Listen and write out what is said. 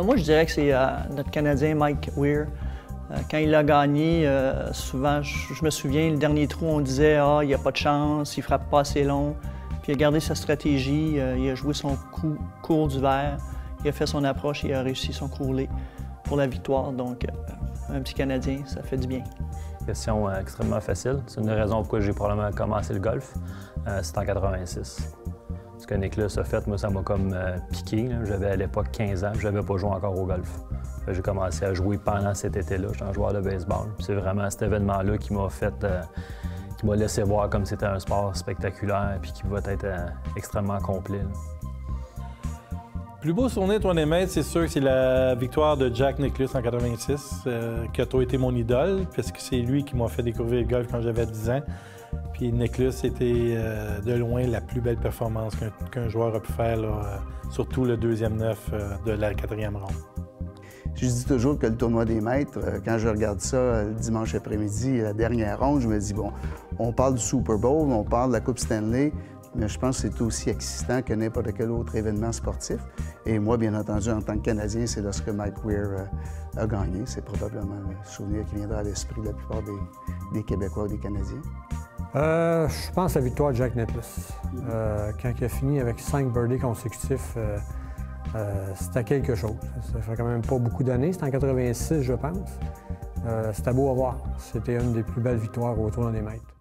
Moi, je dirais que c'est notre Canadien Mike Weir. Quand il a gagné, souvent, je me souviens, le dernier trou, on disait « Ah, il n'y a pas de chance, il frappe pas assez long ». Puis il a gardé sa stratégie, il a joué son coup court du verre, il a fait son approche et il a réussi son courlet pour la victoire. Donc, un petit Canadien, ça fait du bien. Question extrêmement facile. C'est une des raisons pourquoi j'ai probablement commencé le golf. C'est en 86. Ce que Nicklaus a fait, moi, ça m'a comme piqué. J'avais à l'époque 15 ans, je n'avais pas joué encore au golf. J'ai commencé à jouer pendant cet été-là. J'étais un joueur de baseball. C'est vraiment cet événement-là qui m'a fait, qui m'a laissé voir comme c'était un sport spectaculaire et qui va être extrêmement complet. Le plus beau souvenir de Tournée Maître, c'est sûr que c'est la victoire de Jack Nicklaus en 86, qui a toujours été mon idole, parce que c'est lui qui m'a fait découvrir le golf quand j'avais 10 ans. Puis Nicklaus était de loin la plus belle performance qu'un joueur a pu faire, là, surtout le deuxième neuf de la quatrième ronde. Je dis toujours que le tournoi des maîtres, quand je regarde ça le dimanche après-midi, la dernière ronde, je me dis, bon, on parle du Super Bowl, on parle de la Coupe Stanley, mais je pense que c'est aussi excitant que n'importe quel autre événement sportif. Et moi, bien entendu, en tant que Canadien, c'est lorsque Mike Weir a gagné. C'est probablement le souvenir qui viendra à l'esprit de la plupart des Québécois ou des Canadiens. Je pense à la victoire de Jack Nicklaus. Quand il a fini avec 5 birdies consécutifs, c'était quelque chose. Ça fait quand même pas beaucoup d'années. C'était en 86, je pense. C'était beau à voir. C'était une des plus belles victoires au Tournoi des Maîtres.